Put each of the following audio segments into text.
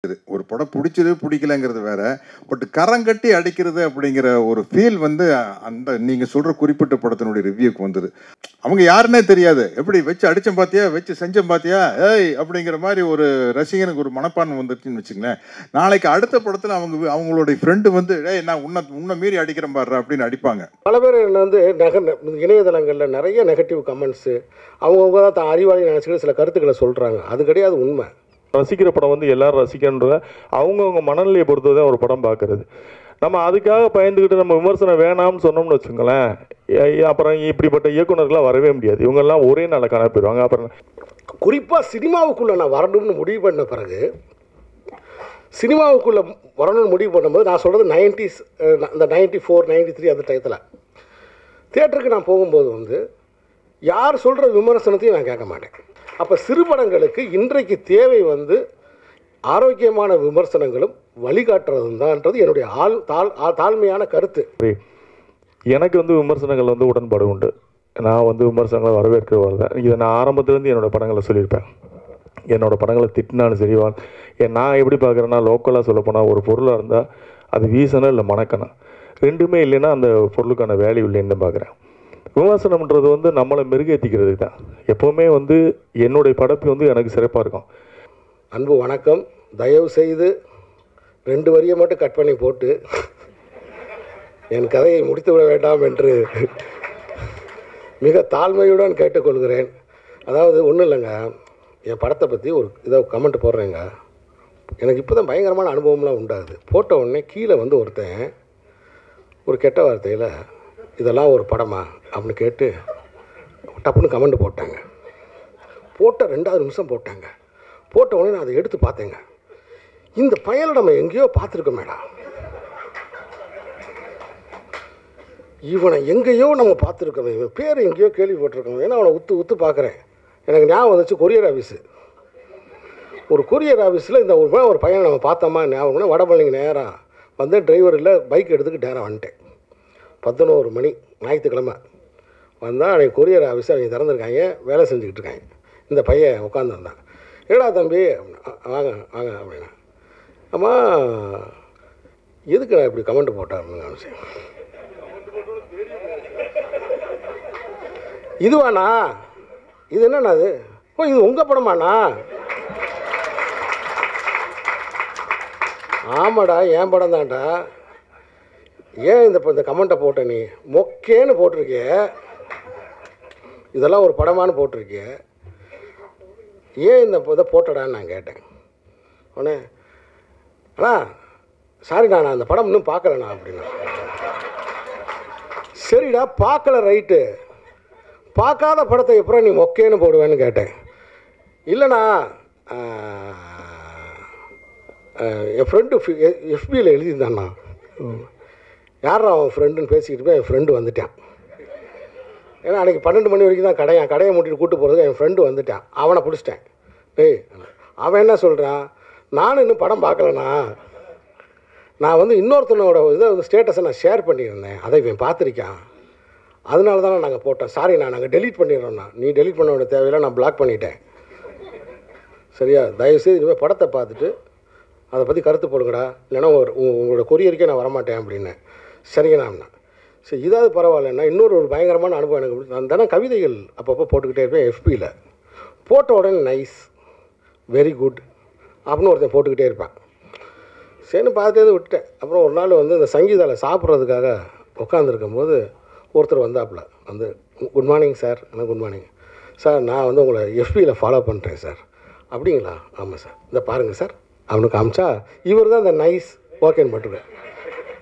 ஒரு படம் பிடிச்சது பிடிக்கலங்கிறது வேற. பட் கரங்கட்டி அடிக்கிறது அப்படிங்கிற ஒரு ஃபீல் வந்து அந்த நீங்க சொல்ற குறிப்பிட்ட படத்தினுடைய ரிவ்யூக்கு வந்தது. அவங்க யாருன்னே தெரியாது. எப்படி வச்சு அடிச்சேன் பாத்தியா, வச்சு செஞ்சேன் பாத்தியா, ஏய் அப்படிங்கிற மாதிரி ஒரு ரசிகனுக்கு ஒரு மனப்பான்மை வந்துருச்சுன்னு வச்சுங்களேன். நாளைக்கு அடுத்த படத்தில் அவங்களுடைய ஃப்ரெண்டு வந்து ஏய் நான் உன்னை மீறி அடிக்கிறேன் பாடுற அப்படின்னு அடிப்பாங்க. பல பேர் என்ன வந்து இணையதளங்களில் நிறைய நெகட்டிவ் கமெண்ட்ஸு அவங்கவுங்க தான் தான் அறிவாளி நினச்சிக்கிட்டு சில கருத்துக்களை சொல்கிறாங்க. அது கிடையாது உண்மை. ரசிக்கிற படம் வந்து எல்லாரும் ரசிக்கன்றத அவங்கவுங்க மனநிலையை பொறுத்து தான் ஒரு படம் பார்க்குறது. நம்ம அதுக்காக பயந்துக்கிட்டு நம்ம விமர்சனம் வேணாம்னு சொன்னோம்னு வச்சுங்களேன், அப்புறம் இப்படிப்பட்ட இயக்குநர்களாக வரவே முடியாது. இவங்கெல்லாம் ஒரே நாளில் காண போயிடுவாங்க. அப்புறம் குறிப்பாக சினிமாவுக்குள்ளே நான் வரணும்னு முடிவு பண்ண பிறகு, சினிமாவுக்குள்ளே வரணும்னு முடிவு பண்ணும்போது நான் சொல்கிறது 90s, இந்த 94, 93 அந்த டயத்தில் தியேட்டருக்கு நான் போகும்போது வந்து யார் சொல்கிற விமர்சனத்தையும் நான் கேட்க மாட்டேன். அப்போ சிறுபடங்களுக்கு இன்றைக்கு தேவை வந்து ஆரோக்கியமான விமர்சனங்களும் வழிகாட்டுறதும் தான்ன்றது என்னுடைய தாழ்மையான கருத்து. எனக்கு வந்து விமர்சனங்கள் வந்து உடன்பாடு உண்டு. நான் வந்து விமர்சனங்களை வரவேற்க வருவேன். இதை நான் ஆரம்பத்துலேருந்து என்னோடய படங்களை சொல்லியிருப்பேன். என்னோடய படங்களை திட்டினாலும் சரிவான். நான் எப்படி பார்க்குறேன்னா, லோக்கலாக சொல்லப்போனால் ஒரு பொருளாக இருந்தால் அது வீசணும் இல்லை மணக்கணும், ரெண்டுமே இல்லைன்னா அந்த பொருளுக்கான வேல்யூ இல்லைன்னு தான் பார்க்குறேன். விமர்சனம்ன்றது வந்து நம்மளை மெருகேற்றிக்கிறதுக்கு தான். எப்போவுமே வந்து என்னுடைய படைப்பு வந்து எனக்கு சிறப்பாக இருக்கும். அன்பு வணக்கம். தயவு செய்து 2 வரியை மட்டும் கட் பண்ணி போட்டு என் கதையை முடித்து விட வேண்டாம் என்று மிக தாழ்மையுடன் கேட்டுக்கொள்கிறேன். அதாவது ஒன்றும் இல்லைங்க, என் படத்தை பற்றி ஒரு இதை கமெண்ட் போடுறேங்க. எனக்கு இப்போ தான் பயங்கரமான அனுபவம்லாம் உண்டாகுது. போட்ட உடனே கீழே வந்து ஒருத்தன் ஒரு கெட்ட வார்த்தையில் இதெல்லாம் ஒரு படமா அப்படின்னு கேட்டு டப்புன்னு கமெண்ட் போட்டாங்க. போட்ட 2வது நிமிஷம் போட்டாங்க. போட்ட உடனே நான் அதை எடுத்து பார்த்தேங்க. இந்த பயலை நம்ம எங்கேயோ பார்த்துருக்கோமேடா, இவனை எங்கேயோ நம்ம பார்த்துருக்கோமே, இவன் பேர் எங்கேயோ கேள்விப்பட்டிருக்கோம். ஏன்னா அவனை உத்து பார்க்குறேன். எனக்கு ஞாபகம் வந்துச்சு கொரியர் ஆஃபீஸு. ஒரு கொரியர் ஆஃபீஸில் இந்த ஒரு பையனை நம்ம பார்த்தோமா ஞாபகம். வடபழனிக்கு நேராக வந்து டிரைவர் இல்லை, பைக் எடுத்துக்கிட்டு நேராக வந்துட்டேன். 11 மணி ஞாயிற்றுக்கிழமை வந்தால் அன்றைக்கி கொரியர் ஆஃபீஸை அவங்க திறந்துருக்காங்க, வேலை செஞ்சுக்கிட்டு இருக்காங்க. இந்த பையன் உட்காந்துருந்தான். ஏடா தம்பி, வாங்க வாங்க அப்படின்னா, அம்மா எதுக்கு நான் இப்படி கமெண்ட் போட்டாருன்னு காமிச்சேன். இதுவாண்ணா, இது என்னண்ணா அது? ஓ, இது உங்கள் படமாண்ணா? ஆமாடா, என் படம் தான்டா. ஏன் இந்த கமெண்ட்டை போட்ட நீ? மொக்கேன்னு போட்டிருக்கிய, இதெல்லாம் ஒரு படமானு போட்டிருக்கிய, ஏன் இந்த இதை போட்டடான்னு நான் கேட்டேன். உடனே அண்ணா சாரிண்ணா, நான் அந்த படம் இன்னும் பார்க்கலண்ணா அப்படின்னா. சரிடா, பார்க்கல ரைட்டு, பார்க்காத படத்தை எப்பறம் நீ மொக்கேன்னு போடுவேன்னு கேட்டேன். இல்லைண்ணா, என் ஃப்ரெண்டு எஃபியில் எழுதியிருந்தாண்ணா. யாரா அவன் ஃப்ரெண்டுன்னு பேசிக்கிட்டு போய் என் ஃப்ரெண்டு வந்துட்டான். ஏன்னா அன்றைக்கி 12 மணி வரைக்கும் தான் கடையை மூட்டிட்டு கூப்பிட்டு போகிறதுக்கு என் ஃப்ரெண்டு வந்துட்டான். அவனை பிடிச்சிட்டேன். டேய், அவன் என்ன சொல்கிறான், நானும் இன்னும் படம் பார்க்கலண்ணா, நான் வந்து இன்னொருத்தனோட இதை வந்து ஸ்டேட்டஸை நான் ஷேர் பண்ணியிருந்தேன், அதை இவன் பார்த்துருக்கான், அதனால தானே நாங்கள் போட்டோம். சாரிண்ணா, நாங்கள் டெலீட் பண்ணிடுறோண்ணா. நீ டெலீட் பண்ண வேண்டிய தேவையில்லை, நான் பிளாக் பண்ணிட்டேன். சரியா? தயவுசெய்து இனிமேல் படத்தை பார்த்துட்டு அதை பற்றி கருத்து போடுங்கடா, இல்லைன்னா உங்களோட கொரியருக்கே நான் வரமாட்டேன் அப்படின்னு. சரிங்கண்ணா. சரி, இதாவது பரவாயில்லண்ணா. இன்னொரு பயங்கரமான அனுபவம் எனக்கு. நான் தானே கவிதைகள் அப்பப்போ போட்டுக்கிட்டே இருப்பேன் எஃபியில். போட்ட உடனே நைஸ், வெரி குட் அப்படின்னு ஒருத்தன் போட்டுக்கிட்டே இருப்பேன். சரின்னு பார்த்துட்டு விட்டுட்டேன். அப்புறம் ஒரு நாள் வந்து இந்த சங்கீதாவில் சாப்பிட்றதுக்காக உட்காந்துருக்கும் போது ஒருத்தர் வந்தாப்புல வந்து, good morning sir. Good morning sir, நான் வந்து உங்களை எஃபியில் ஃபாலோ பண்ணுறேன் சார். அப்படிங்களா? ஆமாம் சார், இந்த பாருங்கள் சார் அவனுக்கு காமிச்சா இவர் தான் இந்த நைஸ் ஓகேன்னு போட்டுருக்கேன்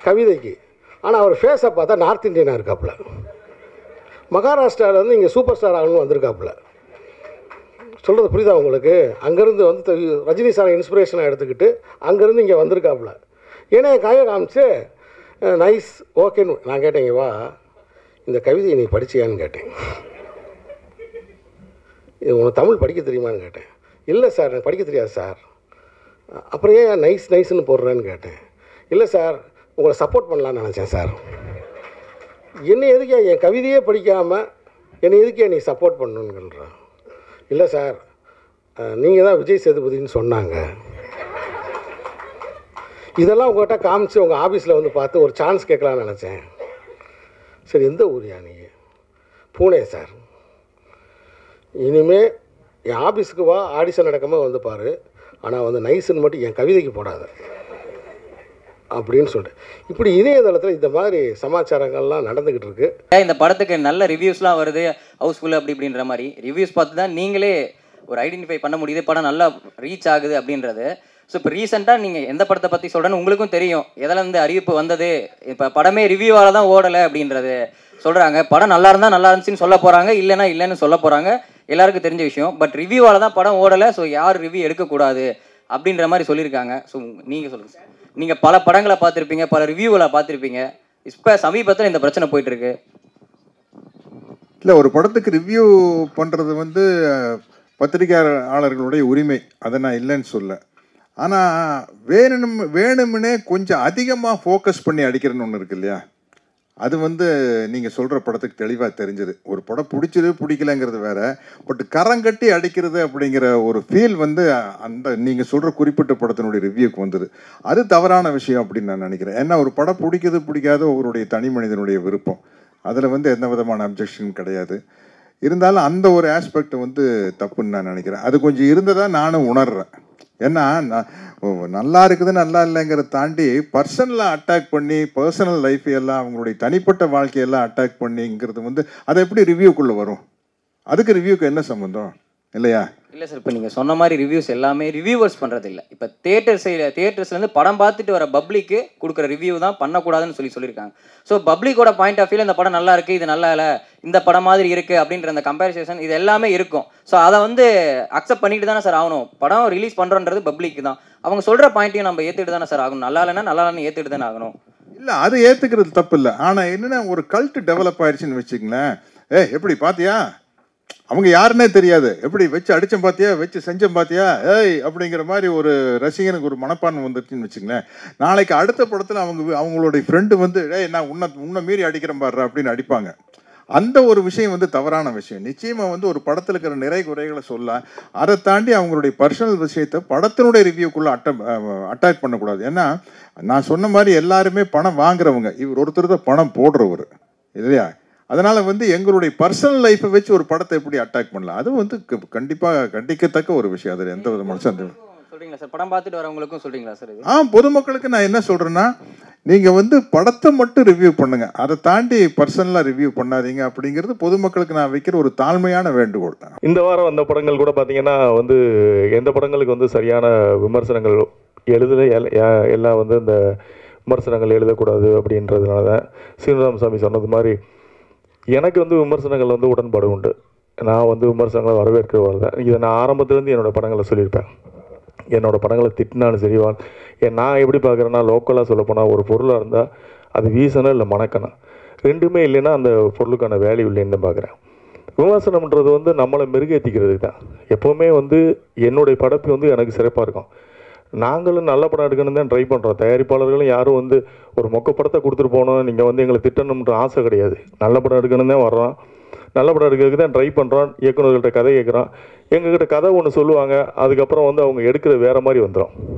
கவிதைக்கு. ஆனால் அவர் ஃபேஸை பார்த்தா நார்த் இந்தியனாக இருக்காப்புல. மகாராஷ்டிராவிலேருந்து இங்கே சூப்பர் ஸ்டார் ஆகணும்னு வந்திருக்காப்புல. சொல்கிறது புரியுதா உங்களுக்கு? அங்கேருந்து வந்து ரஜினி சாரை இன்ஸ்பிரேஷனாக எடுத்துக்கிட்டு அங்கேருந்து இங்கே வந்திருக்காப்புல. ஏன்னா கையை காமிச்சு நைஸ் ஓகேன்னு. நான் கேட்டேங்க, வா இந்த கவிதையை நீ படிச்சியான்னு கேட்டேன். இது உனக்கு தமிழ் படிக்க தெரியுமான்னு கேட்டேன். இல்லை சார், எனக்கு படிக்க தெரியாது சார். அப்புறம் ஏன் நைஸ்ன்னு போடுறேன்னு கேட்டேன். இல்லை சார், உங்களை சப்போர்ட் பண்ணலான்னு நினச்சேன் சார். என்னை எதுக்கே என் கவிதையே படிக்காமல் என்னை எதுக்கே நீ சப்போர்ட் பண்ணணுங்கிறான். இல்லை சார், நீங்கள் தான் விஜய் சேதுபதினு சொன்னாங்க. இதெல்லாம் உங்கள்கிட்ட காமிச்சு உங்கள் ஆஃபீஸில் வந்து பார்த்து ஒரு சான்ஸ் கேட்கலான்னு நினச்சேன். சரி, எந்த ஊரியா நீங்கள்? பூனே சார். இனிமேல் என் ஆஃபீஸுக்கு வா, ஆடிஷன் நடக்காமல் வந்து பாரு, ஆனால் வந்து நைஸுன்னு மட்டும் என் கவிதைக்கு போடாத அப்படின்னு சொல்லிட்டு இப்படி இணையதளத்தில் இந்த மாதிரி சமாச்சாரங்கள்லாம் நடந்துக்கிட்டு இருக்கு. இந்த படத்துக்கு நல்ல ரிவ்யூஸ்லாம் வருது, ஹவுஸ்ஃபுல் அப்படி இப்படின்ற மாதிரி ரிவ்யூஸ் பார்த்து தான் நீங்களே ஒரு ஐடென்டிஃபை பண்ண முடியுது படம் நல்லா ரீச் ஆகுது அப்படின்றது. ஸோ இப்போ ரீசெண்டாக நீங்கள் எந்த படத்தை பற்றி சொல்கிறேன்னு உங்களுக்கும் தெரியும், எதில் வந்து அறிவிப்பு வந்தது, இப்போ படமே ரிவ்யூவால் தான் ஓடலை அப்படின்றது சொல்கிறாங்க. படம் நல்லா இருந்தால் நல்லா இருந்துச்சுன்னு சொல்ல போகிறாங்க, இல்லைன்னா இல்லைன்னு சொல்ல போகிறாங்க, எல்லாருக்கும் தெரிஞ்ச விஷயம். பட் ரிவ்யூவால் தான் படம் ஓடலை, ஸோ யார் ரிவ்யூ எடுக்கக்கூடாது அப்படின்ற மாதிரி சொல்லியிருக்காங்க. ஸோ நீங்கள் சொல்லுங்கள் சார், நீங்கள் பல படங்களை பார்த்துருப்பீங்க, பல ரிவ்யூவில் பார்த்துருப்பீங்க, இப்போ சமீபத்தில் இந்த பிரச்சனை போயிட்டுருக்கு. இல்லை, ஒரு படத்துக்கு ரிவ்யூ பண்ணுறது வந்து பத்திரிகையாளர்களுடைய உரிமை, அதை நான் இல்லைன்னு சொல்ல. ஆனால் வேணும்னே கொஞ்சம் அதிகமாக ஃபோக்கஸ் பண்ணி அடிக்கிறேன்னு ஒன்று இருக்கு இல்லையா, அது வந்து நீங்கள் சொல்கிற படத்துக்கு தெளிவாக தெரிஞ்சது. ஒரு படம் பிடிச்சது பிடிக்கலைங்கிறது வேற, பட் கரங்கட்டி அடிக்கிறது அப்படிங்கிற ஒரு ஃபீல் வந்து அந்த நீங்கள் சொல்கிற குறிப்பிட்ட படத்தினுடைய ரிவ்யூக்கு வந்தது. அது தவறான விஷயம் அப்படின்னு நான் நினைக்கிறேன். ஏன்னா ஒரு படம் பிடிக்குது பிடிக்காத ஒருவருடைய தனி மனிதனுடைய விருப்பம், அதில் வந்து எந்த விதமான அப்ஜெக்ஷன் கிடையாது. இருந்தாலும் அந்த ஒரு ஆஸ்பெக்ட் வந்து தப்புன்னு நான் நினைக்கிறேன். அது கொஞ்சம் இருந்ததாக நானும் உணர்றேன். ஏன்னா நல்லா இருக்குது நல்லா இல்லைங்கிறத தாண்டி பர்சனலாக அட்டாக் பண்ணி பர்சனல் லைஃப் எல்லாம் அவங்களுடைய தனிப்பட்ட வாழ்க்கையெல்லாம் அட்டாக் பண்ணிங்கிறது வந்து அது எப்படி ரிவ்யூக்குள்ளே வரும்? அதுக்கு ரிவ்யூக்கு என்ன சம்மந்தம் இல்லையா? இல்லை சார், இப்போ நீங்கள் சொன்ன மாதிரி ரிவ்யூஸ் எல்லாமே ரிவ்யூவர்ஸ் பண்ணுறது இல்லை. இப்போ தேட்டர்ஸ்லேருந்து படம் பார்த்துட்டு வர பப்ளிக்கு கொடுக்குற ரிவ்யூ தான் பண்ணக்கூடாதுன்னு சொல்லியிருக்காங்க. ஸோ பப்ளிக்கோட பாயிண்ட் ஆஃப் வியூவில் இந்த படம் நல்லா இருக்குது, இது நல்லா இல்லை, இந்த படம் மாதிரி இருக்குது அப்படின்ற அந்த கம்பேரிசேஷன் இது எல்லாமே இருக்கும். ஸோ அதை வந்து அக்செப்ட் பண்ணிட்டு தானே சார் ஆகணும். படம் ரிலீஸ் பண்ணுறன்றது பப்ளிக் தான், அவங்க சொல்கிற பாயிண்ட்டையும் நம்ம ஏற்றுட்டு தானே சார் ஆகணும். நல்லா இல்லைன்னா நல்லா இல்லைன்னு ஏற்றுட்டு தானே ஆகணும். இல்லை, அது ஏற்றுக்கிறது தப்பு இல்லை. ஆனால் என்னென்னா ஒரு கல்ட்டு டெவலப் ஆயிடுச்சுன்னு வச்சுங்களேன். எப்படி பார்த்தியா, அவங்க யாருன்னே தெரியாது, எப்படி வச்சு அடித்தம் பார்த்தியா, வச்சு செஞ்சம் பார்த்தியா, அப்படிங்கிற மாதிரி ஒரு ரசிகனுக்கு ஒரு மனப்பான்மை வந்துருச்சுன்னு வச்சுங்களேன். நாளைக்கு அடுத்த படத்தில் அவங்களுடைய ஃப்ரெண்டு வந்து நான் உன்னை மீறி அடிக்கிறேன் பாடுற அப்படின்னு அடிப்பாங்க. அந்த ஒரு விஷயம் வந்து தவறான விஷயம். நிச்சயமாக வந்து ஒரு படத்தில் இருக்கிற நிறை குறைகளை சொல்ல, அதை தாண்டி அவங்களுடைய பர்சனல் விஷயத்தை படத்தினுடைய ரிவ்யூக்குள்ளே அட்டாக் பண்ணக்கூடாது. ஏன்னா நான் சொன்ன மாதிரி எல்லாருமே பணம் வாங்குறவங்க, இவர் ஒருத்தர் தான் பணம் போடுறவர் இல்லையா. அதனால் வந்து எங்களுடைய பர்சனல் லைஃப்பை வச்சு ஒரு படத்தை எப்படி அட்டாக் பண்ணலாம், அது வந்து கண்டிப்பாக கண்டிக்கத்தக்க ஒரு விஷயம். அதில் எந்த விதமான சந்தேகம் சொல்கிறீங்களா சார்? படம் பார்த்துட்டு வரவங்களுக்கும் சொல்கிறீங்களா சார்? பொதுமக்களுக்கு நான் என்ன சொல்கிறேன்னா, நீங்கள் வந்து படத்தை மட்டும் ரிவ்யூ பண்ணுங்கள், அதை தாண்டி பர்சனலாக ரிவ்யூ பண்ணாதீங்க அப்படிங்கிறது பொதுமக்களுக்கு நான் வைக்கிற ஒரு தாழ்மையான வேண்டுகோள். இந்த வாரம் வந்த படங்கள் கூட பார்த்தீங்கன்னா வந்து எந்த படங்களுக்கு வந்து சரியான விமர்சனங்கள் எல்லாம் வந்து இந்த விமர்சனங்கள் எழுதக்கூடாது அப்படின்றதுனால தான் சீனிவாசசாமி சொன்னது மாதிரி எனக்கு வந்து விமர்சனங்கள் வந்து உடன்பாடு உண்டு. நான் வந்து விமர்சனங்களை வரவேற்க வரல. இதை நான் ஆரம்பத்துலேருந்து என்னோடய படங்களை சொல்லியிருப்பேன். என்னோடய படங்களை திட்டினாலும் சரி, நான் எப்படி பார்க்குறேன்னா, லோக்கலாக சொல்லப்போனால் ஒரு பொருளாக இருந்தால் அது வீசணும் இல்லை மணக்கணும், ரெண்டுமே இல்லைன்னா அந்த பொருளுக்கான வேல்யூ இல்லைன்னு பார்க்குறேன். விமர்சனம்ன்றது வந்து நம்மளை மெருகேற்றிக்கிறதுக்கு தான். எப்போவுமே வந்து என்னுடைய படைப்பு வந்து எனக்கு சிறப்பாக இருக்கும். நாங்களும் நல்ல படம் எடுக்கணும்னு தான் ட்ரை பண்ணுறோம். தயாரிப்பாளர்களும் யாரும் வந்து ஒரு மொக்க படத்தை கொடுத்துட்டு போகணும், நீங்கள் வந்து எங்களை திட்டணுன்ற ஆசை கிடையாது. நல்ல படம் எடுக்கணும் தான் வர்றோம், நல்ல படம் எடுக்கிறதுக்கு தான் ட்ரை பண்ணுறோம். இயக்குநர்கள்ட்ட கதை கேட்குறோம், எங்ககிட்ட கதை ஒன்று சொல்லுவாங்க, அதுக்கப்புறம் வந்து அவங்க எடுக்கிறது வேறு மாதிரி வந்துடும்.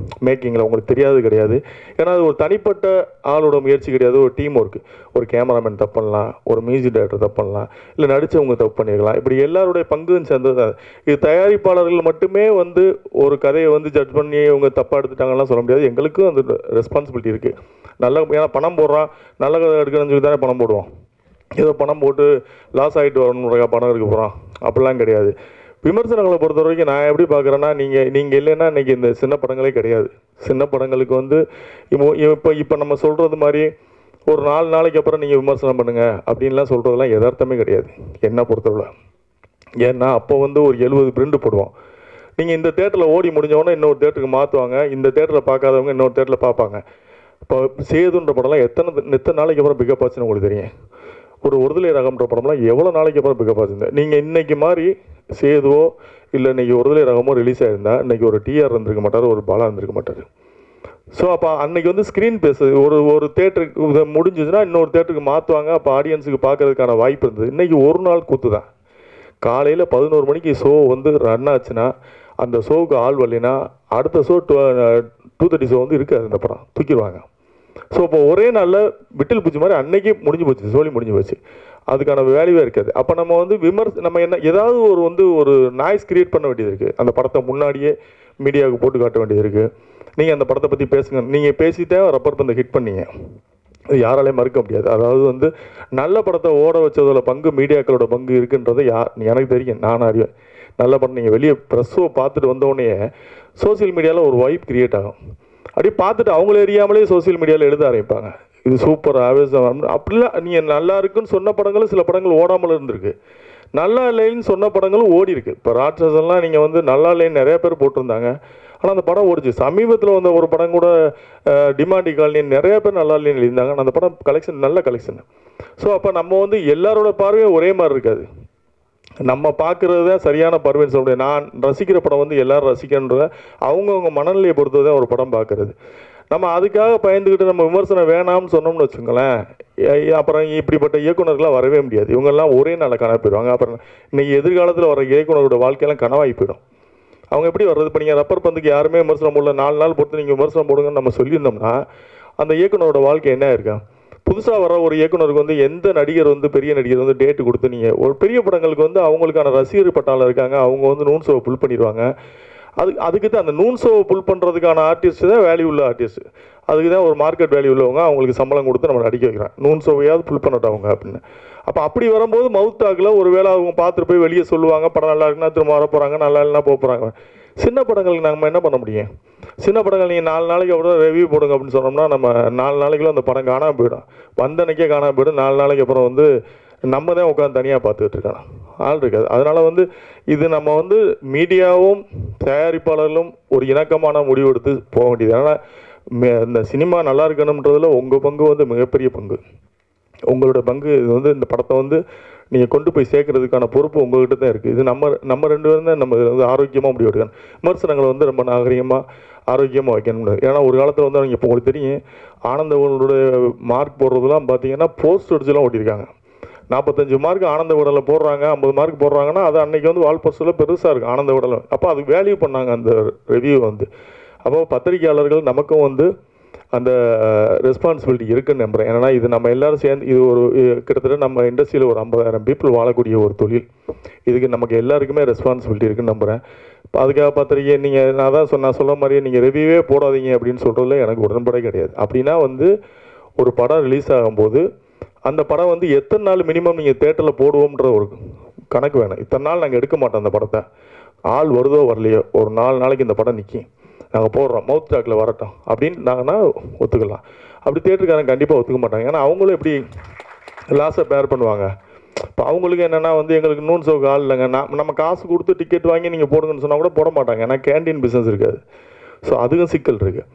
மேக்கிங்கில் உங்களுக்கு தெரியாது கிடையாது. ஏன்னா அது ஒரு தனிப்பட்ட ஆளோட முயற்சி கிடையாது, ஒரு டீம் ஒர்க்கு. ஒரு கேமராமேன் தப்பு பண்ணலாம், ஒரு மியூசிக் டைரக்டர் தப்பு பண்ணலாம், இல்லை நடித்தவங்க தப்பு பண்ணியிருக்கலாம். இப்படி எல்லாருடைய பங்கும் சேர்ந்தது. இது தயாரிப்பாளர்கள் மட்டுமே வந்து ஒரு கதையை வந்து ஜட்ஜ் பண்ணி இவங்க தப்பாக எடுத்துட்டாங்கலாம் சொல்ல முடியாது. எங்களுக்கும் அந்த ரெஸ்பான்சிபிலிட்டி இருக்குது. ஏன்னா பணம் போடுறான், நல்ல கதை எடுக்கணும்னு சொல்லி தானே பணம் போடுவோம். ஏதோ பணம் போட்டு லாஸ் ஆகிட்டு வரணுன்ற படம் எடுக்க போகிறோம் அப்படிலாம் கிடையாது. விமர்சனங்களை பொறுத்த வரைக்கும் நான் எப்படி பார்க்குறேன்னா, நீங்கள் இல்லைன்னா இன்றைக்கி இந்த சின்ன படங்களே கிடையாது. சின்ன படங்களுக்கு வந்து இப்போ நம்ம சொல்கிறது மாதிரி ஒரு 4 நாளைக்கு அப்புறம் நீங்கள் விமர்சனம் பண்ணுங்கள் அப்படின்லாம் சொல்கிறதுலாம் யதார்த்தமே கிடையாது என்னை பொறுத்தவரை. ஏன்னா அப்போ வந்து ஒரு 70 பிரிண்ட் போடுவோம். நீங்கள் இந்த தேட்டரில் ஓடி முடிஞ்சவொன்னே இன்னொரு தேட்டருக்கு மாற்றுவாங்க, இந்த தேட்டரில் பார்க்காதவங்க இன்னொரு தேட்டரில் பார்ப்பாங்க. இப்போ சேதுன்ற படம்லாம் எத்தனை நாளைக்கு அப்புறம் பிக்கப் ஆச்சுன்னு உங்களுக்கு தெரியும். ஒரு ஒருதலை ரகம்ன்ற படம்லாம் எவ்வளோ நாளைக்கு அப்புறம் பிக்கப் ஆச்சுங்க. நீங்கள் இன்றைக்கி மாதிரி சேதுவோ இல்லை இன்றைக்கி ஒருதலை ரகமோ ரிலீஸ் ஆகிருந்தால் இன்றைக்கி ஒரு டிஆர் இருந்திருக்க மாட்டார், ஒரு பாலா இருந்திருக்க மாட்டார். ஸோ அப்போ அன்றைக்கி வந்து ஸ்க்ரீன் பேஸ் ஒரு தேட்டருக்கு முடிஞ்சிச்சுன்னா இன்னொரு தேட்டருக்கு மாற்றுவாங்க, அப்போ ஆடியன்ஸுக்கு பார்க்கறதுக்கான வாய்ப்பு இருந்தது. இன்றைக்கி ஒரு நாள் கூத்து தான். காலையில் 11 மணிக்கு ஷோ வந்து ரன் ஆச்சுன்னா அந்த ஷோவுக்கு ஆள் வரலைன்னா அடுத்த ஷோ 230 ஷோ வந்து இருக்காது இந்த படம், தூக்கிடுவாங்க. ஸோ இப்போ ஒரே நாளில் விட்டில் பூச்சி மாதிரி அன்னைக்கு முடிஞ்சு போச்சு, சோழி முடிஞ்சு போச்சு, அதுக்கான வேல்யூவே இருக்காது. அப்போ நம்ம வந்து நம்ம என்ன ஏதாவது ஒரு நாய்ஸ் கிரியேட் பண்ண வேண்டியது இருக்குது. அந்த படத்தை முன்னாடியே மீடியாவுக்கு போட்டு காட்ட வேண்டியது இருக்குது. நீங்கள் அந்த படத்தை பற்றி பேசுங்க, நீங்கள் பேசிட்டே ரப்பர் பந்தை ஹிட் பண்ணீங்க, அது யாராலையும் மறுக்க முடியாது. அதாவது வந்து நல்ல படத்தை ஓட வச்சதோட பங்கு மீடியாக்களோட பங்கு இருக்குன்றது எனக்கு தெரியும், நான் அறிவேன். நல்ல படம் நீங்கள் வெளியே ப்ரெஸ்ஸோ பார்த்துட்டு வந்தோடனே சோசியல் மீடியாவில் ஒரு வைப் கிரியேட் ஆகும். அப்படி பார்த்துட்டு அவங்களே அறியாமலே சோசியல் மீடியாவில் எழுத ஆரம்பிப்பாங்க, இது சூப்பர் ஆவேசம் அப்படிலாம். நீங்கள் நல்லா இருக்குன்னு சொன்ன படங்களும் சில படங்கள் ஓடாமல் இருந்திருக்கு, நல்லா இல்லைன்னு சொன்ன படங்களும் ஓடி இருக்கு. இப்போ ராட்சசன்லாம் நீங்கள் வந்து நல்லா இல்லைன்னு நிறைய பேர் போட்டிருந்தாங்க, ஆனால் அந்த படம் ஓடிச்சு. சமீபத்தில் வந்த ஒரு படம் கூட டிமாண்டி காலனின்னு நிறைய பேர் நல்லா இல்லைன்னு எழுதியிருந்தாங்க, ஆனால் அந்த படம் கலெக்ஷன் நல்ல கலெக்ஷன். ஸோ அப்போ நம்ம வந்து எல்லாரோட பார்வையும் ஒரே மாதிரி இருக்காது, நம்ம பார்க்குறது தான் சரியான பார்வைன்னு சொல்ல முடியாது. நான் ரசிக்கிற படம் வந்து எல்லோரும் ரசிக்கன்றத அவங்கவுங்க மனநிலையை பொறுத்து தான் ஒரு படம் பார்க்குறது. நம்ம அதுக்காக பயந்துக்கிட்டு நம்ம விமர்சனம் வேணாம்னு சொன்னோம்னு வச்சுக்கோங்களேன், அப்புறம் இப்படிப்பட்ட இயக்குனர்கள்லாம் வரவே முடியாது. இவங்கெல்லாம் ஒரே நாளில் கனவு போயிடுவாங்க. அப்புறம் இன்றைக்கி எதிர்காலத்தில் வர இயக்குனரோட வாழ்க்கையெல்லாம் கனவாகி போயிடும். அவங்க எப்படி வர்றது? இப்போ நீங்கள் ரப்பர் பந்துக்கு யாருமே விமர்சனம் போடல, 4 நாள் பொறுத்து நீங்கள் விமர்சனம் போடுங்கன்னு நம்ம சொல்லியிருந்தோம்னா அந்த இயக்குனரோட வாழ்க்கை என்ன இருக்கா? புதுசாக வர ஒரு இயக்குனருக்கு வந்து எந்த நடிகர் வந்து பெரிய நடிகர் வந்து டேட்டு கொடுத்து நீங்கள் ஒரு பெரிய படங்களுக்கு வந்து அவங்களுக்கான ரசிகர் பட்டாளம் இருக்காங்க, அவங்க வந்து நூன் ஷோவை புல் பண்ணிடுவாங்க. அதுக்கு தான் அந்த நூன் ஷோவை புல் பண்ணுறதுக்கான ஆர்டிஸ்ட் தான் வேல்யூ உள்ள ஆர்டிஸ்ட், அதுக்கு தான் ஒரு மார்க்கெட் வேல்யூ உள்ளவங்க, அவங்களுக்கு சம்பளம் கொடுத்து நம்ம நடிக்க வைக்கிறோம், நூன் ஷோவையாவது புல் பண்ணட்டும் அவங்க அப்படின்னு. அப்போ அப்படி வரும்போது மவுத்தாக்கில் ஒரு வேளை அவங்க பார்த்துட்டு போய் வெளியே சொல்லுவாங்க, படம் நல்லா இருக்குன்னா திரும்ப வர போகிறாங்க, நல்லா இல்லைன்னா போக போகிறாங்க. சின்ன படங்களுக்கு நம்ம என்ன பண்ண முடியும்? சின்ன படங்கள் நீங்கள் 4 நாளைக்கு அப்புறம் ரிவ்யூ போடுங்க அப்படின்னு சொன்னோம்னா நம்ம 4 நாளைக்குள்ள அந்த படம் காணாமல் போயிடும், வந்தன்னைக்கே காணாமல் போயிடும். 4 நாளைக்கு அப்புறம் வந்து நம்ம தான் உட்காந்து தனியாக பார்த்துக்கிட்டு இருக்கோம், ஆள் இருக்காது. அதனால் வந்து இது நம்ம வந்து மீடியாவும் தயாரிப்பாளர்களும் ஒரு இணக்கமான முடிவு எடுத்து போக வேண்டியது. அதனால் இந்த சினிமா நல்லா இருக்கணுன்றதில் உங்கள் பங்கு வந்து மிகப்பெரிய பங்கு. உங்களோட பங்கு இது வந்து இந்த படத்தை வந்து நீங்கள் கொண்டு போய் சேர்க்கறதுக்கான பொறுப்பு உங்கள்கிட்ட தான் இருக்குது. இது நம்ம 2 பேரும் தான் நம்ம வந்து ஆரோக்கியமாக முடிவு எடுக்கணும். விமர்சனங்களை வந்து ரொம்ப நாகரிகமாக ஆரோக்கியமாக வைக்கணும். ஏன்னா ஒரு காலத்தில் வந்து அவங்க இப்போ உங்களுக்கு தெரியும், ஆனந்தவனோட மார்க் போடுறதுலாம் பார்த்தீங்கன்னா போஸ்ட் அடிச்சுலாம் ஓட்டியிருக்காங்க. 45 மார்க் ஆனந்த விடலில் போடுறாங்க, 50 மார்க் போடுறாங்கன்னா அது அன்றைக்கி வந்து வால் போஸ்டில் பெருசாக இருக்குது ஆனந்த விடல். அப்போ அதுக்கு வேல்யூ பண்ணாங்க அந்த ரிவ்யூ வந்து. அப்போ பத்திரிகையாளர்கள் நமக்கும் வந்து அந்த ரெஸ்பான்சிபிலிட்டி இருக்குன்னு நம்புகிறேன். ஏன்னா இது நம்ம எல்லோரும் சேர்ந்து இது ஒரு கிட்டத்தட்ட நம்ம இண்டஸ்ட்ரியில் ஒரு 50,000 பீப்புள் வாழக்கூடிய ஒரு தொழில், இதுக்கு நமக்கு எல்லாருக்குமே ரெஸ்பான்சிபிலிட்டி இருக்குன்னு நம்புகிறேன். இப்போ அதுக்காக பத்திரிக்கை நீங்கள் நான் தான் சொல்ல மாதிரியே நீங்கள் ரிவ்யூவே போடாதீங்க அப்படின்னு சொல்கிறதுல எனக்கு உடன்படே கிடையாது. அப்படின்னா வந்து ஒரு படம் ரிலீஸ் ஆகும்போது அந்த படம் வந்து எத்தனை நாள் மினிமம் நீங்கள் தேட்டரில் போடுவோம்ன்ற ஒரு கணக்கு வேணும். இத்தனை நாள் நாங்கள் எடுக்க மாட்டோம் அந்த படத்தை, ஆள் வருதோ வரலையோ ஒரு 4 நாளைக்கு இந்த படம் நிற்கும், நாங்கள் போடுறோம், மவுத் டாக்கில் வரட்டும் அப்படின்னு நாங்கன்னா ஒத்துக்கலாம். அப்படி தேட்டருக்காரங்க கண்டிப்பாக ஒத்துக்க மாட்டாங்க. ஏன்னா அவங்களும் எப்படி லாஸை பேர் பண்ணுவாங்க. இப்போ அவங்களுக்கு என்னென்னா வந்து எங்களுக்கு நூன் ஷோக்கு ஆள் இல்லைங்க, நம்ம காசு கொடுத்து டிக்கெட் வாங்கி நீங்கள் போடுங்கன்னு சொன்னால் கூட போட மாட்டாங்க, ஏன்னா கேண்டீன் பிஸ்னஸ் இருக்காது. ஸோ அதுக்கும் சிக்கல் இருக்குது.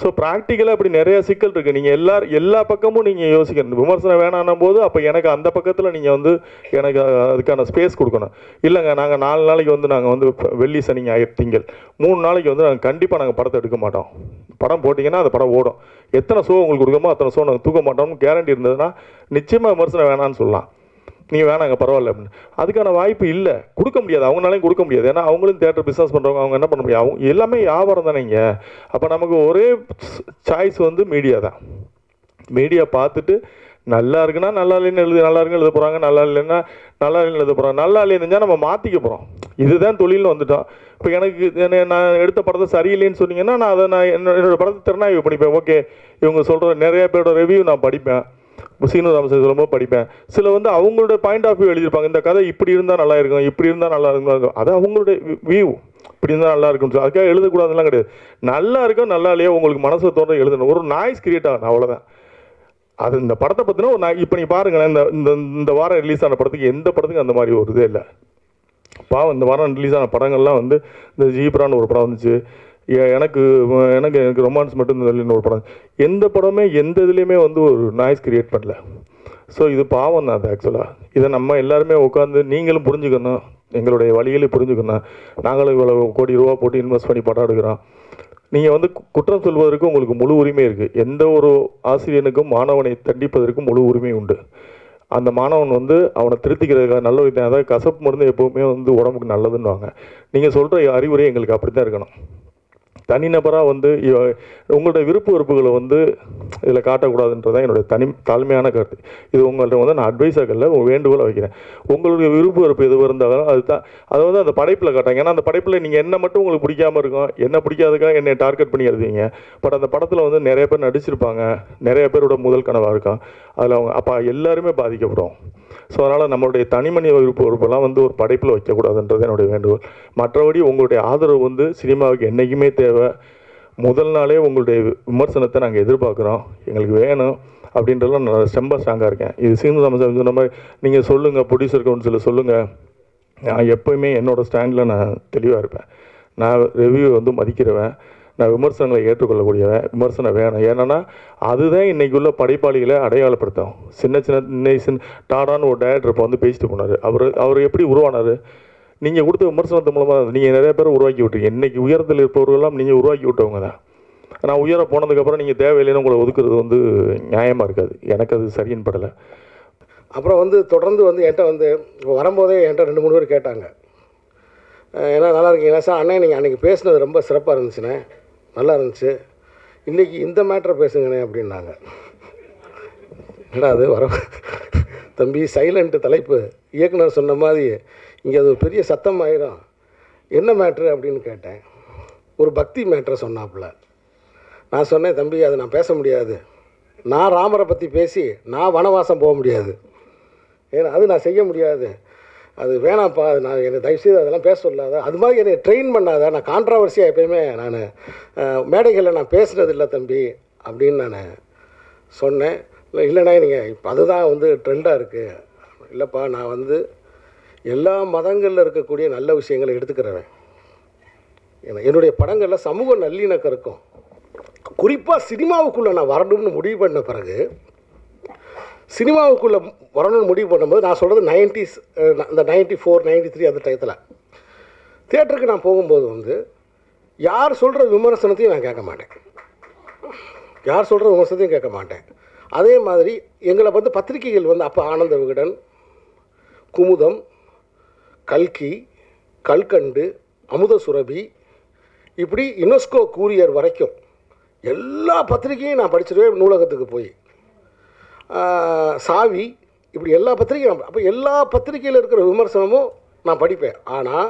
ஸோ ப்ராக்டிக்கலாக அப்படி நிறைய சிக்கல் இருக்குது. நீங்கள் எல்லா பக்கமும் நீங்கள் யோசிக்கணும். விமர்சனம் வேணான்னும் போது அப்போ எனக்கு அந்த பக்கத்தில் நீங்கள் வந்து எனக்கு அதுக்கான ஸ்பேஸ் கொடுக்கணும். இல்லைங்க நாங்கள் 4 நாளைக்கு வந்து நாங்கள் வந்து வெள்ளி சனி ஞாயிறு திங்கள் 3 நாளைக்கு வந்து நாங்கள் கண்டிப்பாக நாங்கள் படத்தை எடுக்க மாட்டோம், படம் போட்டிங்கன்னா அந்த படம் ஓடும், எத்தனை ஷோ உங்களுக்கு கொடுக்கமோ அத்தனை ஷோ நாங்கள் தூக்க மாட்டோம்னு கேரண்டி இருந்ததுன்னா நிச்சயமாக விமர்சனம் வேணான்னு சொல்லலாம். நீங்கள் வேணாங்க பரவாயில்ல அப்படின்னு. அதுக்கான வாய்ப்பு இல்லை, கொடுக்க முடியாது, அவங்களாலையும் கொடுக்க முடியாது. ஏன்னா அவங்களும் தேட்டர் பிஸ்னஸ் பண்ணுறவங்க, அவங்க என்ன பண்ண முடியும், அவங்க எல்லாமே வியாபாரம் தானேங்க. அப்போ நமக்கு ஒரே சாய்ஸ் வந்து மீடியா தான். மீடியா பார்த்துட்டு நல்லா இருக்குன்னா நல்லா இல்லைன்னு நல்லா இருக்குன்னு எழுத போகிறாங்க, நல்லா இல்லைன்னா நல்லா இல்லைன்னு எழுத போகிறாங்க. நல்லா இல்லைன்னு நம்ம மாற்றிக்க போகிறோம், இதுதான் தொழில்னு வந்துட்டோம். இப்போ எனக்கு நான் எடுத்த படத்தை சரியில்லைன்னு சொன்னீங்கன்னா நான் என்னோட படத்தை திறனாய்வு படிப்பேன். ஓகே இவங்க சொல்கிற நிறைய பேரோட ரிவ்யூ நான் படிப்பேன், சீனு ராமசாமி சொல்லும்போது படிப்பேன். சில வந்து அவங்களோட பாயிண்ட் ஆஃப் வியூ எழுதியிருப்பாங்க, இந்த கதை இப்படி இருந்தால் நல்லா இருக்கும், இப்படி இருந்தால் நல்லா இருக்கும், அது அவங்களுடைய வியூ, இப்படி இருந்தால் நல்லா இருக்குன்னு அதுக்காக எழுதக்கூடாதுலாம் கிடையாது. நல்லா இருக்கும் நல்லா இல்லையா உங்களுக்கு மனசை தோன்ற எழுதணும், ஒரு நாய்ஸ் கிரியேட் ஆகணும், அவ்வளோதான். அது இந்த படத்தை பற்றினா ஒரு இப்போ நீங்கள் பாருங்களேன், இந்த வாரம் ரிலீஸ் ஆன படத்துக்கு எந்த படத்துக்கும் அந்த மாதிரி ஒரு இதே இல்லை. பாவம் இந்த வாரம் ரிலீஸ் ஆன படங்கள்லாம் வந்து இந்த ஜீப்ரான்னு ஒரு படம் வந்துச்சு, எனக்கு ரொமான்ஸ் மட்டும் ஒரு படம், எந்த படமே எந்த இதுலேயுமே வந்து ஒரு நாய்ஸ் கிரியேட் பண்ணல. ஸோ இது பாவம் தான் அது ஆக்சுவலாக. இதை நம்ம எல்லாருமே உட்காந்து நீங்களும் புரிஞ்சுக்கணும், எங்களுடைய வழிகளையும் புரிஞ்சுக்கணும். நாங்களும் இவ்வளோ கோடி ரூபா போட்டு இன்வெஸ்ட் பண்ணி படம் எடுக்கிறோம். நீங்கள் வந்து குற்றம் சொல்வதற்கு உங்களுக்கு முழு உரிமை இருக்குது. எந்த ஒரு ஆசிரியனுக்கும் மாணவனை தண்டிப்பதற்கும் முழு உரிமை உண்டு. அந்த மாணவன் வந்து அவனை திருத்திக்கிறதுக்காக நல்ல விதம், அதாவது கசப்பு மருந்து எப்போவுமே வந்து உடம்புக்கு நல்லதுன்னு வாங்க. நீங்கள் சொல்கிற அறிவுரை எங்களுக்கு அப்படி தான் இருக்கணும். தனிநபராக வந்து உங்களுடைய விருப்ப வெறுப்புகளை வந்து இதில் காட்டக்கூடாதுன்றதான் என்னுடைய தாழ்மையான கருத்து. இது உங்கள்கிட்ட வந்து நான் அட்வைஸாக இல்லை, வேண்டுகோளை வைக்கிறேன். உங்களுடைய விருப்ப வெறுப்பு எது இருந்தாலும் அதை வந்து அந்த படைப்பில் காட்டாங்க. ஏன்னா அந்த படைப்பில் நீங்கள் என்ன மட்டும் உங்களுக்கு பிடிக்காமல் இருக்கும், என்ன பிடிக்காதுக்காக என்னை டார்கெட் பண்ணி எழுதுவீங்க. பட் அந்த படத்தில் வந்து நிறைய பேர் நடிச்சிருப்பாங்க, நிறைய பேரோட முதல் கனவாக இருக்கும். அதில் அவங்க அப்போ எல்லாருமே பாதிக்கப்படும். ஸோ அதனால் நம்மளுடைய தனிமனித விருப்ப வெறுப்பெல்லாம் வந்து ஒரு படைப்பில் வைக்கக்கூடாதுன்றது என்னுடைய வேண்டுகோள். மற்றபடி உங்களுடைய ஆதரவு வந்து சினிமாவுக்கு என்றைக்குமே தேவை. முதல் நாளே உங்களுடைய விமர்சனத்தை நாங்கள் எதிர்பார்க்குறோம், எங்களுக்கு வேணும் அப்படின்றதுலாம் நான் ரொம்ப ஸ்ட்ராங்காக இருக்கேன். இது சீனு ராமசாமி சொன்ன மாதிரி நீங்கள் சொல்லுங்கள், ப்ரொடியூசர் கவுன்சிலில் சொல்லுங்கள். நான் எப்போயுமே என்னோடய ஸ்டாண்டில் நான் தெளிவாக இருப்பேன். நான் ரிவ்யூ வந்து மதிக்கிறவன், நான் விமர்சனங்களை ஏற்றுக்கொள்ளக்கூடியவன். விமர்சனம் வேணும், ஏன்னா அதுதான் இன்றைக்கி உள்ள படைப்பாளிகளை அடையாளப்படுத்தும். சின்ன டாடான்னு ஒரு டைரக்டர் இப்போ வந்து பேசிட்டு போனார். அவர் எப்படி உருவானார்? நீங்கள் கொடுத்த விமர்சனத்து மூலமாக நீங்கள் நிறைய பேரை உருவாக்கி விட்டுருங்க. இன்றைக்கி உயரத்தில் இருப்பவர்களெல்லாம் நீங்கள் உருவாக்கி விட்டவங்க தான். நான் உயர போனதுக்கப்புறம் நீங்கள் தேவையில்லைன்னு உங்களை ஒதுக்குறது வந்து நியாயமாக இருக்காது. எனக்கு அது சரின்னு படலை. அப்புறம் வந்து தொடர்ந்து வந்து என்கிட்ட வந்து வரும்போதே என்கிட்ட 2-3 பேர் கேட்டாங்க, ஏன்னா நல்லா இருக்கீங்களா சார், அண்ணே நீங்கள் அன்றைக்கி பேசுனது ரொம்ப சிறப்பாக இருந்துச்சுண்ணே, நல்லா இருந்துச்சு, இன்றைக்கி இந்த மேட்ரை பேசுங்கண்ணே அப்படின்னாங்க. ஏன்னா அது தம்பி சைலண்ட்டு தலைப்பு, இயக்குனர் சொன்ன மாதிரி இங்கே அது ஒரு பெரிய சத்தம் ஆயிரும். என்ன மேட்ரு அப்படின்னு கேட்டேன். ஒரு பக்தி மேட்ரை சொன்னாப்புல. நான் சொன்னேன், தம்பி அதை நான் பேச முடியாது, நான் ராமரை பற்றி பேசி நான் வனவாசம் போக முடியாது, ஏன்னா அது நான் செய்ய முடியாது, அது வேணாம்ப்பா, நான் என்னை தயவுசெய்து அதெல்லாம் பேச சொல்லாத, அது மாதிரி என்னை ட்ரெயின் பண்ணாத, நான் கான்ட்ராவர்சியாக எப்போயுமே நான் மேடைகளில் நான் பேசுகிறது இல்லை தம்பி அப்படின்னு நான் சொன்னேன். இல்லைண்ணா நீங்கள் இப்போ அதுதான் வந்து ட்ரெண்டாக இருக்குது. இல்லைப்பா, நான் வந்து எல்லா மதங்களில் இருக்கக்கூடிய நல்ல விஷயங்களை எடுத்துக்கிறவன். ஏன்னா என்னுடைய படங்களில் சமூக நல்லிணக்கம் இருக்கும். குறிப்பாக சினிமாவுக்குள்ளே நான் வரணும்னு முடிவு பண்ண பிறகு, சினிமாவுக்குள்ளே வரணும்னு முடிவு பண்ணும்போது, நான் சொல்கிறது 90s, இந்த 94, 93 அந்த டயத்தில் தியேட்டருக்கு நான் போகும்போது வந்து யார் சொல்கிற விமர்சனத்தையும் நான் கேட்க மாட்டேன், யார் சொல்கிற விமர்சனத்தையும் கேட்க மாட்டேன். அதே மாதிரி எங்களை வந்து பத்திரிகைகள் வந்து அப்போ ஆனந்த விகடன், குமுதம், கல்கி, கல்கண்டு, அமுத சுரபி, இப்படி யுனெஸ்கோ கூரியர் வரைக்கும் எல்லா பத்திரிகையும் நான் படிச்சிருவேன். நூலகத்துக்கு போய் சாவி, இப்படி எல்லா பத்திரிகையும், அப்போ எல்லா பத்திரிகையில் இருக்கிற விமர்சனமும் நான் படிப்பேன். ஆனால்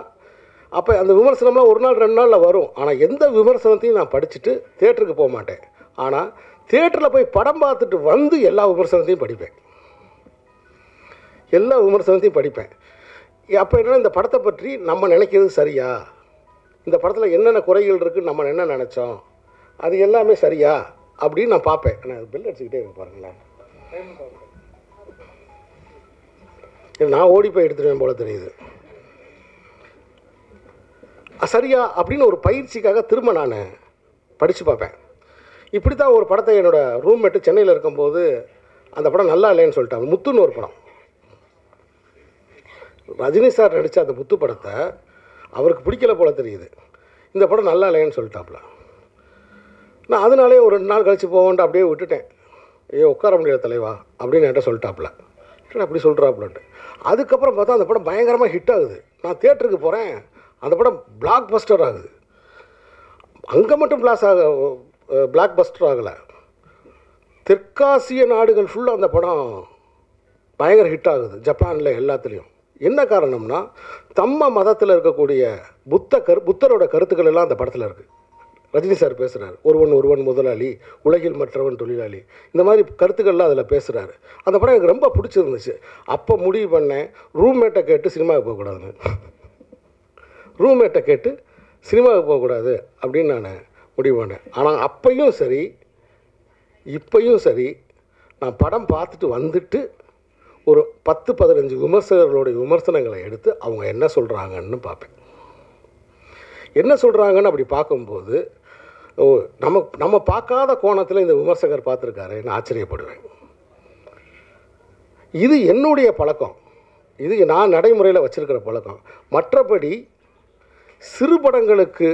அப்போ அந்த விமர்சனம்லாம் ஒரு நாள் 2 நாளில் வரும். ஆனால் எந்த விமர்சனத்தையும் நான் படிச்சுட்டு தியேட்டருக்கு போக மாட்டேன். ஆனால் தியேட்டரில் போய் படம் பார்த்துட்டு வந்து எல்லா விமர்சனத்தையும் படிப்பேன், எல்லா விமர்சனத்தையும் படிப்பேன். அப்போ என்னென்னா, இந்த படத்தை பற்றி நம்ம நினைக்கிறது சரியா, இந்த படத்தில் என்னென்ன குறைகள் இருக்குதுன்னு நம்ம என்ன நினச்சோம், அது எல்லாமே சரியா அப்படின்னு நான் பார்ப்பேன். நான் பெல் அடிச்சுக்கிட்டே இருக்க பாருங்களேன், நான் ஓடி போய் எடுத்துடுவேன் போல தெரியுது. சரியா அப்படின்னு ஒரு பயிற்சிக்காக திரும்ப நான் படித்து பார்ப்பேன். இப்படி தான் ஒரு படத்தை என்னோடய ரூம்மேட்டு சென்னையில் இருக்கும்போது அந்த படம் நல்லா இல்லைன்னு சொல்லிட்டாங்க. முத்துன்னு ஒரு படம், ரஜினி சார் நடித்த அந்த முத்து படத்தை அவருக்கு பிடிக்கல போல தெரியுது. இந்த படம் நல்லா இல்லைன்னு சொல்லிட்டாப்புல. நான் அதனாலே ஒரு 2 நாள் கழித்து போவோன்ட்டு அப்படியே விட்டுட்டேன். உட்கார முடியாத தலைவா அப்படின்னு என்கிட்ட சொல்லிட்டாப்புல. அப்படி சொல்கிறாப்புலன்ட்டு. அதுக்கப்புறம் பார்த்தா அந்த படம் பயங்கரமாக ஹிட் ஆகுது. நான் தியேட்டருக்கு போகிறேன், அந்த படம் பிளாக் பஸ்டர் ஆகுது. அங்கே மட்டும் பிளாக் பஸ்டர் ஆகலை, தெற்காசிய நாடுகள் ஃபுல்லாக அந்த படம் பயங்கர ஹிட் ஆகுது, ஜப்பானில் எல்லாத்துலேயும். என்ன காரணம்னா, தம்ம மதத்தில் இருக்கக்கூடிய புத்தரோட கருத்துக்கள் எல்லாம் அந்த படத்தில் இருக்குது. ரஜினி சார் பேசுகிறார், ஒருவன் முதலாளி, உலகில் மற்றவன் தொழிலாளி, இந்த மாதிரி கருத்துக்கள்லாம் அதில் பேசுகிறாரு. அந்த படம் எனக்கு ரொம்ப பிடிச்சிருந்துச்சு. அப்போ முடிவு பண்ணேன், ரூம்மேட்டை கேட்டு சினிமாவுக்கு போகக்கூடாதுன்னு. ரூம்மேட்டை கேட்டு சினிமாவுக்கு போகக்கூடாது அப்படின்னு நான் முடிவு பண்ணேன். ஆனால் அப்பையும் சரி இப்பையும் சரி, நான் படம் பார்த்துட்டு வந்துட்டு ஒரு 10-15 விமர்சகர்களுடைய விமர்சனங்களை எடுத்து அவங்க என்ன சொல்கிறாங்கன்னு பார்ப்பேன். என்ன சொல்கிறாங்கன்னு அப்படி பார்க்கும்போது, நம்ம பார்க்காத கோணத்தில் இந்த விமர்சகர் பார்த்துருக்காருன்னு ஆச்சரியப்படுவேன். இது என்னுடைய பழக்கம், இது நான் நடைமுறையில் வச்சுருக்கிற பழக்கம். மற்றபடி சிறு படங்களுக்கு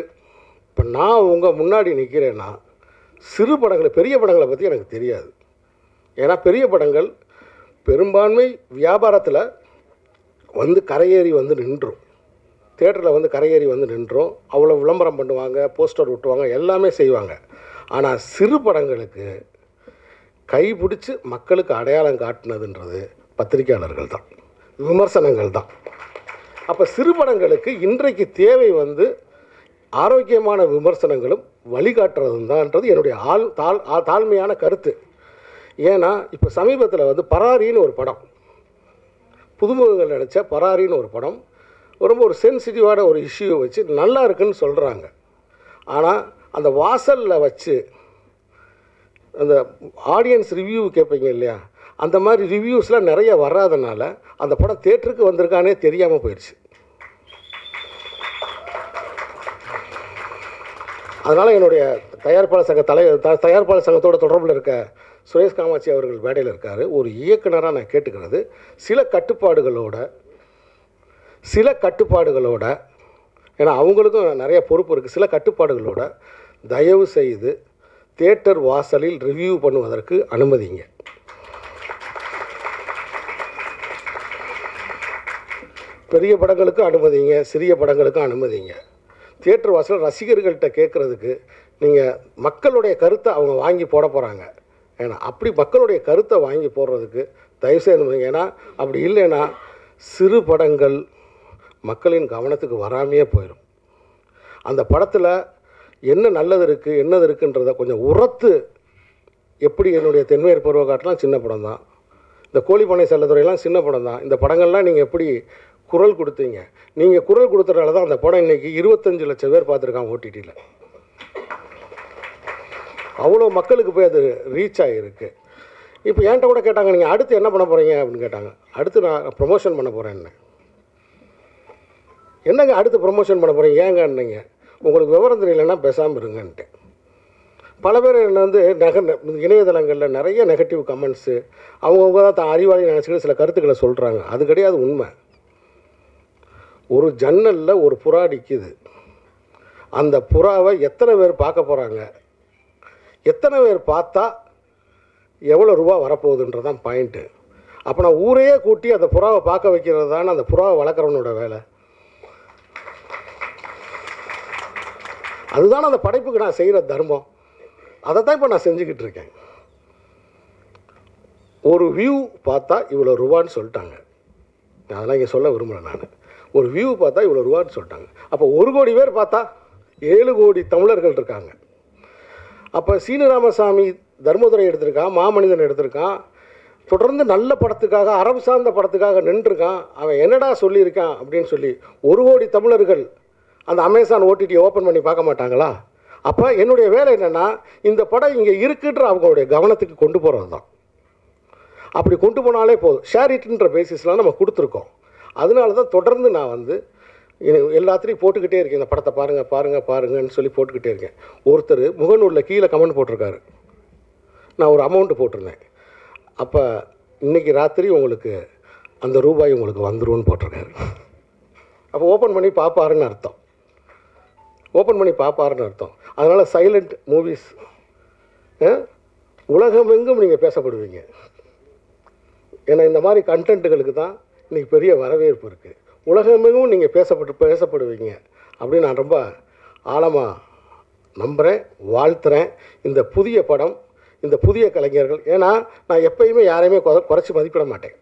இப்போ நான் உங்கள் முன்னாடி நிற்கிறேன்னா, சிறு படங்களை, பெரிய படங்களை பற்றி எனக்கு தெரியாது. ஏன்னா பெரிய படங்கள் பெரும்பான்மை வியாபாரத்தில் வந்து கரையேறி வந்து நின்றும். தேட்டரில் வந்து கரையேறி வந்து நின்றோம். அவ்வளோ விளம்பரம் பண்ணுவாங்க, போஸ்டர் விட்டுவாங்க, எல்லாமே செய்வாங்க. ஆனால் சிறு படங்களுக்கு கைப்பிடிச்சு மக்களுக்கு அடையாளம் காட்டினதுன்றது பத்திரிகையாளர்கள் தான், விமர்சனங்கள் தான். அப்போ சிறு படங்களுக்கு இன்றைக்கு தேவை வந்து ஆரோக்கியமான விமர்சனங்களும் வழிகாட்டுறதும் தான்ன்றது என்னுடைய தாழ்மையான கருத்து. ஏன்னா இப்போ சமீபத்தில் வந்து பராரின்னு ஒரு படம், புதுமுகங்கள் நடித்த பராரின்னு ஒரு படம், ரொம்ப ஒரு சென்சிட்டிவான ஒரு இஷ்யூவை வச்சு நல்லா இருக்குன்னு சொல்கிறாங்க. ஆனால் அந்த வாசலில் வச்சு அந்த ஆடியன்ஸ் ரிவ்யூ கேட்பீங்க இல்லையா, அந்த மாதிரி ரிவ்யூஸ்லாம் நிறைய வராதனால அந்த படம் தேட்டருக்கு வந்திருக்கானே தெரியாமல் போயிடுச்சு. அதனால் என்னுடைய தயாரிப்பாளர் சங்கத்தோட தொடர்பில் இருக்க சுரேஷ் காமாட்சி அவர்கள் மேடையில் இருக்கார். ஒரு இயக்குனராக நான் கேட்டுக்கிறது, சில கட்டுப்பாடுகளோட ஏன்னா அவங்களுக்கும் நிறைய பொறுப்பு இருக்குது, சில கட்டுப்பாடுகளோட தயவு செய்து தியேட்டர் வாசலில் ரிவ்யூ பண்ணுவதற்கு அனுமதிங்க. பெரிய படங்களுக்கு அனுமதிங்க, சிறிய படங்களுக்கும் அனுமதிங்க. தியேட்டர் வாசல் ரசிகர்கள்ட்ட கேட்குறதுக்கு நீங்கள் மக்களுடைய கருத்தை அவங்க வாங்கி போட போகிறாங்க. ஏன்னா அப்படி மக்களுடைய கருத்தை வாங்கி போடுறதுக்கு தயவுசெய்து அனுமதிங்க. ஏன்னா அப்படி இல்லைன்னா சிறு படங்கள் மக்களின் கவனத்துக்கு வராமையே போயிடும். அந்த படத்தில் என்ன நல்லது இருக்குது என்னது இருக்குன்றதை கொஞ்சம் உரத்து, எப்படி என்னுடைய தென்மேற் பருவக்காட்டெலாம் சின்ன படம் தான், இந்த கோழிப்பனை செல்லத்துறையெல்லாம் சின்ன படம் தான், இந்த படங்கள்லாம் நீங்கள் எப்படி குரல் கொடுத்தீங்க, நீங்கள் குரல் கொடுத்தனால தான் அந்த படம் இன்றைக்கி 25 லட்சம் பேர் பார்த்துருக்காங்க ஓடிடியில். அவ்வளோ மக்களுக்கு போய் அது ரீச் ஆகிருக்கு. இப்போ என்கிட்ட கூட கேட்டாங்க, நீங்கள் அடுத்து என்ன பண்ண போகிறீங்க அப்படின்னு கேட்டாங்க. அடுத்து நான் ப்ரொமோஷன் பண்ண போகிறேன்னு. என்னங்க அடுத்து ப்ரொமோஷன் பண்ண போகிறீங்க ஏங்கன்னீங்க, உங்களுக்கு விவரம் தெரியலைன்னா பேசாமல் இருங்கன்ட்டு. பல பேர் என்னை வந்து இணையதளங்களில் நிறைய நெகட்டிவ் கமெண்ட்ஸு, அவங்கவுங்க தான் அறிவாளி நினச்சிக்கிட்டு சில கருத்துக்களை சொல்கிறாங்க. அது கிடையாது உண்மை. ஒரு ஜன்னலில் ஒரு புறா நிற்கிது, அந்த புறாவை எத்தனை பேர் பார்க்க போகிறாங்க, எத்தனை பேர் பார்த்தா எவ்வளோ ரூபா வரப்போகுதுன்றதான் பாயிண்ட்டு. அப்போ நான் ஊரையே கூட்டி அந்த புறாவை பார்க்க வைக்கிறது தானே அந்த புறாவை வளர்க்குறவனோட வேலை. அதுதானே அந்த படைப்புக்கு நான் செய்கிற தர்மம். அதை தான் இப்போ நான் செஞ்சுக்கிட்டு இருக்கேன். ஒரு வியூ பார்த்தா இவ்வளோ ரூபான்னு சொல்லிட்டாங்க, அதெல்லாம் இங்கே சொல்ல விரும்பலை நான். ஒரு வியூ பார்த்தா இவ்வளோ ரூபான்னு சொல்லிட்டாங்க. அப்போ 1 கோடி பேர் பார்த்தா 7 கோடி தமிழர்கள் இருக்காங்க. அப்போ சீனு ராமசாமி தர்மதுரை எடுத்திருக்கான், மாமனிதன் எடுத்திருக்கான், தொடர்ந்து நல்ல படத்துக்காக அறம் சார்ந்த படத்துக்காக நின்றுருக்கான். அவன் என்னடா சொல்லியிருக்கான் அப்படின்னு சொல்லி 1 கோடி தமிழர்கள் அந்த அமேசான் ஓடிடியை ஓப்பன் பண்ணி பார்க்க மாட்டாங்களா? அப்போ என்னுடைய வேலை என்னென்னா, இந்த படம் இங்கே இருக்குன்ற அவங்களுடைய கவனத்துக்கு கொண்டு போகிறது தான். அப்படி கொண்டு போனாலே போதும். ஷேர் இட்ன்ற பேசிஸ்லாம் நம்ம கொடுத்துருக்கோம். அதனால தான் தொடர்ந்து நான் வந்து எல்லாத்துலேயும் போட்டுக்கிட்டே இருக்கேன், இந்த படத்தை பாருங்கன்னு சொல்லி போட்டுக்கிட்டே இருக்கேன். ஒருத்தர் முகநூலில் கீழே கமெண்ட் போட்டிருக்காரு, நான் ஒரு அமௌண்ட்டு போட்டிருந்தேன். அப்போ இன்றைக்கி ராத்திரி உங்களுக்கு அந்த ரூபாய் உங்களுக்கு வந்துரும்னு போட்டிருக்காரு. அப்போ ஓப்பன் பண்ணி பார்ப்பாருன்னு அர்த்தம். அதனால் சைலண்ட் மூவிஸ் உலகமெங்கும் நீங்கள் பேசப்படுவீங்க. ஏன்னா இந்த மாதிரி கண்டென்ட்டுகளுக்கு தான் இன்றைக்கி பெரிய வரவேற்பு இருக்குது. உலகமெங்கும் நீங்கள் பேசப்படுவீங்க அப்படின்னு நான் ரொம்ப ஆழமாக நம்புகிறேன், வாழ்த்துறேன். இந்த புதிய படம், இந்த புதிய கலைஞர்கள், ஏன்னா நான் எப்பயுமே யாரையுமே குறைச்சி மதிப்பிட மாட்டேன்.